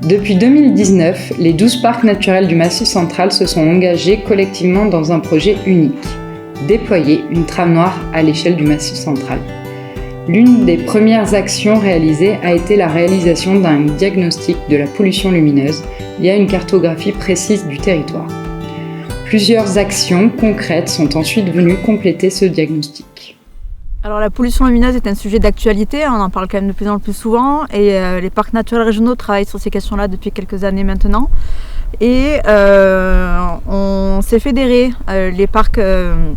Depuis 2019, les 12 parcs naturels du Massif central se sont engagés collectivement dans un projet unique, déployer une trame noire à l'échelle du Massif central. L'une des premières actions réalisées a été la réalisation d'un diagnostic de la pollution lumineuse via une cartographie précise du territoire. Plusieurs actions concrètes sont ensuite venues compléter ce diagnostic. Alors la pollution lumineuse est un sujet d'actualité, on en parle quand même de plus en plus souvent et les parcs naturels régionaux travaillent sur ces questions-là depuis quelques années maintenant. Et on s'est fédéré les parcs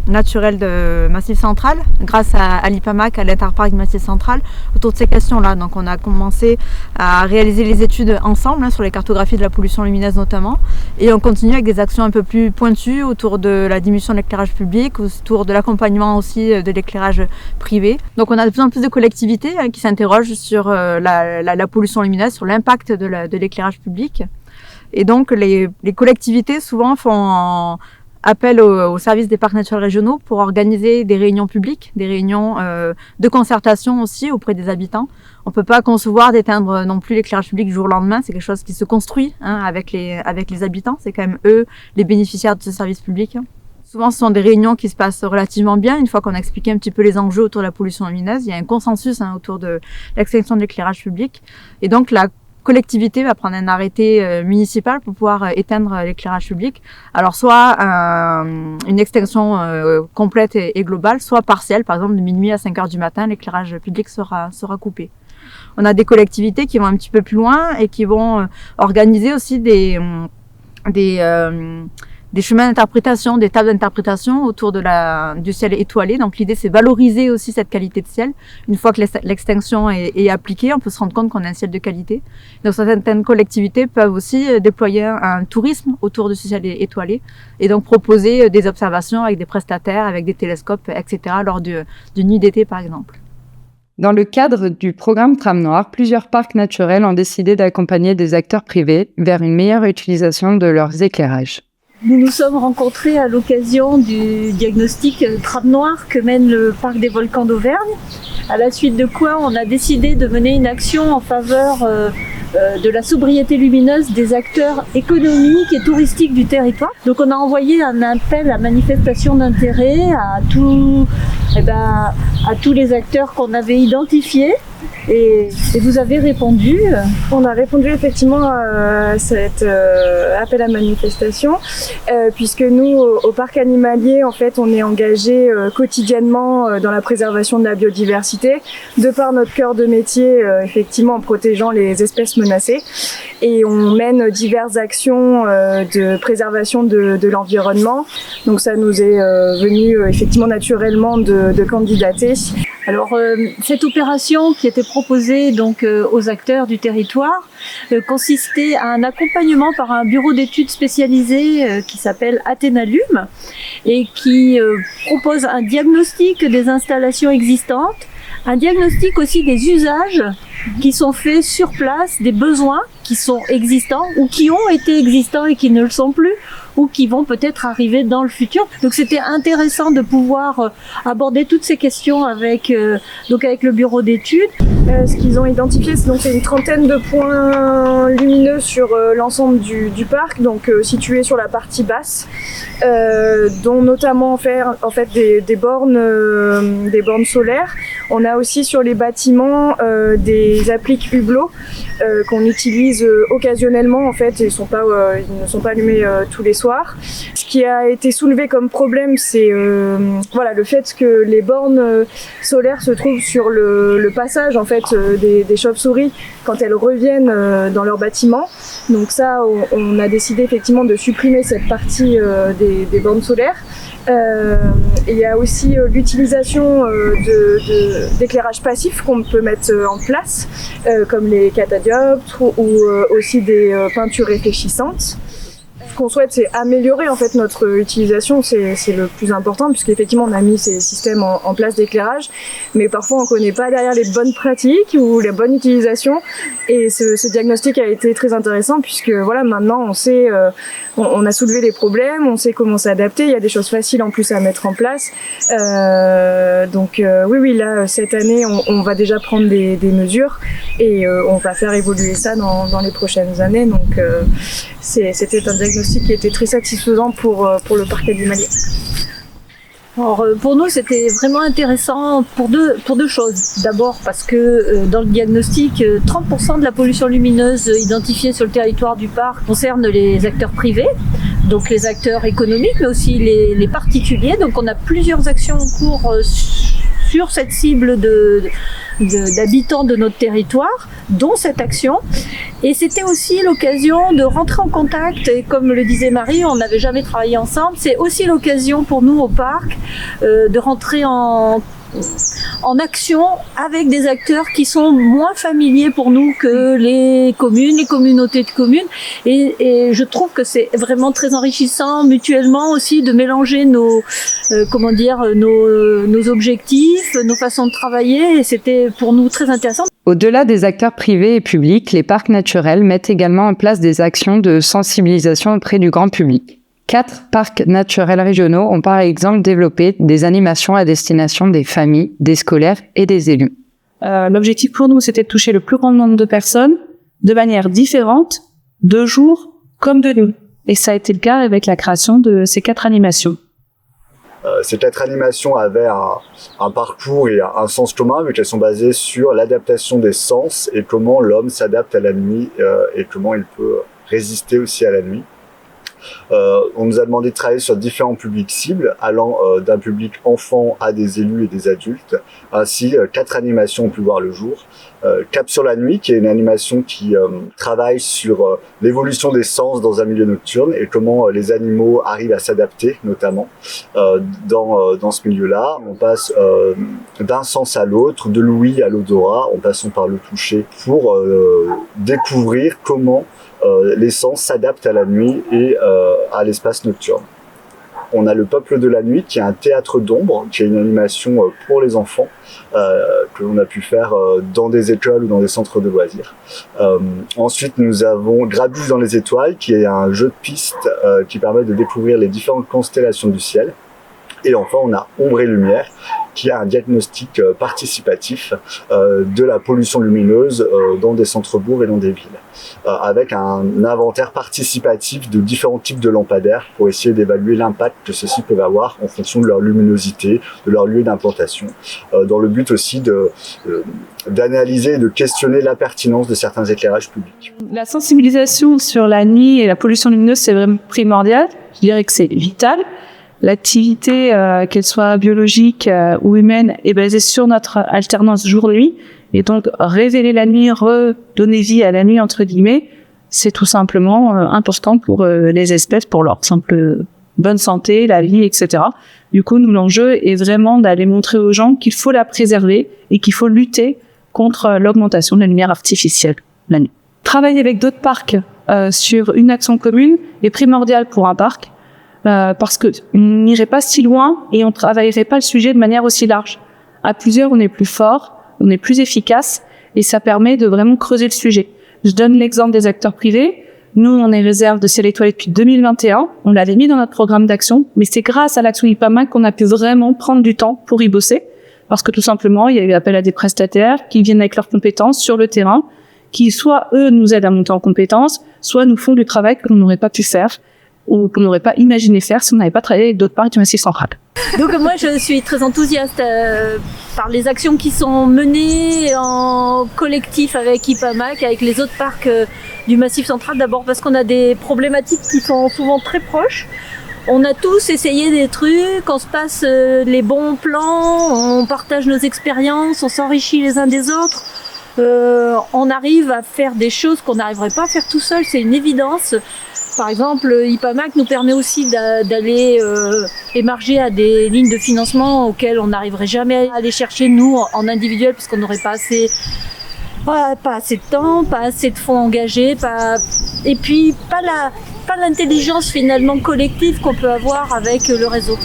naturels de Massif central grâce à l'IPAMAC, à l'Interparc du Massif central, autour de ces questions-là. Donc on a commencé à réaliser les études ensemble sur les cartographies de la pollution lumineuse notamment, et on continue avec des actions un peu plus pointues autour de la diminution de l'éclairage public, autour de l'accompagnement aussi de l'éclairage privé. Donc on a de plus en plus de collectivités qui s'interrogent sur la pollution lumineuse, sur l'impact de l'éclairage public. Et donc les collectivités souvent font appel au service des parcs naturels régionaux pour organiser des réunions publiques, des réunions de concertation aussi auprès des habitants. On ne peut pas concevoir d'éteindre non plus l'éclairage public du jour au lendemain, c'est quelque chose qui se construit avec les habitants, c'est quand même eux les bénéficiaires de ce service public. Souvent, ce sont des réunions qui se passent relativement bien. Une fois qu'on a expliqué un petit peu les enjeux autour de la pollution lumineuse, il y a un consensus autour de l'extinction de l'éclairage public. Et donc, la collectivité va prendre un arrêté municipal pour pouvoir éteindre l'éclairage public. Alors, soit une extinction complète et globale, soit partielle. Par exemple, de minuit à 5 heures du matin, l'éclairage public sera coupé. On a des collectivités qui vont un petit peu plus loin et qui vont organiser aussi des chemins d'interprétation, des tables d'interprétation autour du ciel étoilé. Donc l'idée, c'est valoriser aussi cette qualité de ciel. Une fois que l'extinction est appliquée, on peut se rendre compte qu'on a un ciel de qualité. Donc certaines collectivités peuvent aussi déployer un tourisme autour de ce ciel étoilé et donc proposer des observations avec des prestataires, avec des télescopes, etc. lors d'une nuit d'été, par exemple. Dans le cadre du programme Trame Noire, plusieurs parcs naturels ont décidé d'accompagner des acteurs privés vers une meilleure utilisation de leurs éclairages. Nous nous sommes rencontrés à l'occasion du diagnostic Trame Noire que mène le Parc des Volcans d'Auvergne, à la suite de quoi on a décidé de mener une action en faveur de la sobriété lumineuse des acteurs économiques et touristiques du territoire. Donc on a envoyé un appel à manifestation d'intérêt à tous les acteurs qu'on avait identifiés. Et vous avez répondu? On a répondu effectivement à cet appel à manifestation, puisque nous, au parc animalier, en fait, on est engagé quotidiennement dans la préservation de la biodiversité, de par notre cœur de métier, effectivement, en protégeant les espèces menacées. Et on mène diverses actions de préservation de l'environnement. Donc ça nous est venu effectivement naturellement de candidater. Alors cette opération qui était proposée donc aux acteurs du territoire consistait à un accompagnement par un bureau d'études spécialisé qui s'appelle Athénalum et qui propose un diagnostic des installations existantes, un diagnostic aussi des usages qui sont faits sur place, des besoins qui sont existants ou qui ont été existants et qui ne le sont plus, ou qui vont peut-être arriver dans le futur. Donc c'était intéressant de pouvoir aborder toutes ces questions avec le bureau d'études. Ce qu'ils ont identifié, c'est une trentaine de points lumineux sur l'ensemble du parc, donc situés sur la partie basse, dont notamment des bornes solaires. On a aussi sur les bâtiments des appliques Hublot qu'on utilise occasionnellement en fait, ils ne sont pas allumés tous les soirs. Ce qui a été soulevé comme problème, c'est le fait que les bornes solaires se trouvent sur le passage en fait des chauves-souris quand elles reviennent dans leur bâtiment. Donc ça, on a décidé effectivement de supprimer cette partie des bornes solaires. Il y a aussi l'utilisation d'éclairage passif qu'on peut mettre en place, comme les catadioptres ou aussi des peintures réfléchissantes. Ce qu'on souhaite, c'est améliorer en fait notre utilisation, c'est le plus important, puisqu'effectivement on a mis ces systèmes en place d'éclairage, mais parfois on connaît pas derrière les bonnes pratiques ou la bonne utilisation. Et ce diagnostic a été très intéressant, puisque voilà, maintenant on sait, on a soulevé les problèmes, on sait comment s'adapter. Il y a des choses faciles en plus à mettre en place. Donc oui, là cette année on va déjà prendre des mesures et on va faire évoluer ça dans les prochaines années. Donc c'était un diagnostic qui était très satisfaisant pour le parc animalier. Alors, pour nous, c'était vraiment intéressant pour deux choses. D'abord parce que dans le diagnostic, 30% de la pollution lumineuse identifiée sur le territoire du parc concerne les acteurs privés, donc les acteurs économiques, mais aussi les particuliers. Donc on a plusieurs actions en cours sur cette cible d'habitants de notre territoire, dont cette action. Et c'était aussi l'occasion de rentrer en contact, et comme le disait Marie, on n'avait jamais travaillé ensemble, c'est aussi l'occasion pour nous au parc de rentrer en action avec des acteurs qui sont moins familiers pour nous que les communes, les communautés de communes, et je trouve que c'est vraiment très enrichissant mutuellement aussi de mélanger nos objectifs, nos façons de travailler, et c'était pour nous très intéressant. Au-delà des acteurs privés et publics, les parcs naturels mettent également en place des actions de sensibilisation auprès du grand public. 4 parcs naturels régionaux ont par exemple développé des animations à destination des familles, des scolaires et des élus. L'objectif pour nous, c'était de toucher le plus grand nombre de personnes de manière différente, de jour comme de nuit. Et ça a été le cas avec la création de ces 4 animations. Ces 4 animations avaient un parcours et un sens commun, mais qu'elles sont basées sur l'adaptation des sens et comment l'homme s'adapte à la nuit et comment il peut résister aussi à la nuit. On nous a demandé de travailler sur différents publics cibles, allant d'un public enfant à des élus et des adultes. Ainsi, 4 animations ont pu voir le jour. Cap sur la nuit, qui est une animation qui travaille sur l'évolution des sens dans un milieu nocturne et comment les animaux arrivent à s'adapter, notamment dans ce milieu-là. On passe d'un sens à l'autre, de l'ouïe à l'odorat, en passant par le toucher, pour découvrir comment les sens s'adaptent à la nuit et à l'espace nocturne. On a le Peuple de la Nuit, qui est un théâtre d'ombre, qui est une animation pour les enfants, que l'on a pu faire dans des écoles ou dans des centres de loisirs. Ensuite, nous avons Grabus dans les étoiles, qui est un jeu de piste qui permet de découvrir les différentes constellations du ciel. Et enfin, on a Ombre et Lumière, qui a un diagnostic participatif de la pollution lumineuse dans des centres-bourgs et dans des villes, avec un inventaire participatif de différents types de lampadaires pour essayer d'évaluer l'impact que ceux-ci peuvent avoir en fonction de leur luminosité, de leur lieu d'implantation, dans le but aussi d'analyser et de questionner la pertinence de certains éclairages publics. La sensibilisation sur la nuit et la pollution lumineuse, c'est vraiment primordial. Je dirais que c'est vital. L'activité, qu'elle soit biologique ou humaine, est basée sur notre alternance jour-nuit. Et donc, révéler la nuit, redonner vie à la nuit, entre guillemets, c'est tout simplement important pour les espèces, pour leur simple bonne santé, la vie, etc. Du coup, nous, l'enjeu est vraiment d'aller montrer aux gens qu'il faut la préserver et qu'il faut lutter contre l'augmentation de la lumière artificielle la nuit. Travailler avec d'autres parcs sur une action commune est primordial pour un parc. Parce que on n'irait pas si loin et on travaillerait pas le sujet de manière aussi large. À plusieurs, on est plus fort, on est plus efficace et ça permet de vraiment creuser le sujet. Je donne l'exemple des acteurs privés. Nous, on est réserve de Ciel étoilé depuis 2021. On l'avait mis dans notre programme d'action, mais c'est grâce à l'action IPAMAC qu'on a pu vraiment prendre du temps pour y bosser. Parce que tout simplement, il y a eu appel à des prestataires qui viennent avec leurs compétences sur le terrain, qui soit eux nous aident à monter en compétences, soit nous font du travail que l'on n'aurait pas pu faire ou qu'on n'aurait pas imaginé faire si on n'avait pas travaillé avec d'autres parcs du Massif central. Donc moi je suis très enthousiaste par les actions qui sont menées en collectif avec IPAMAC, avec les autres parcs du Massif central, d'abord parce qu'on a des problématiques qui sont souvent très proches. On a tous essayé des trucs, on se passe les bons plans, on partage nos expériences, on s'enrichit les uns des autres. On arrive à faire des choses qu'on n'arriverait pas à faire tout seul, c'est une évidence. Par exemple, IPAMAC nous permet aussi d'aller émarger à des lignes de financement auxquelles on n'arriverait jamais à aller chercher nous en individuel parce qu'on n'aurait pas assez pas assez de temps, pas assez de fonds engagés, et puis pas l'intelligence finalement collective qu'on peut avoir avec le réseau.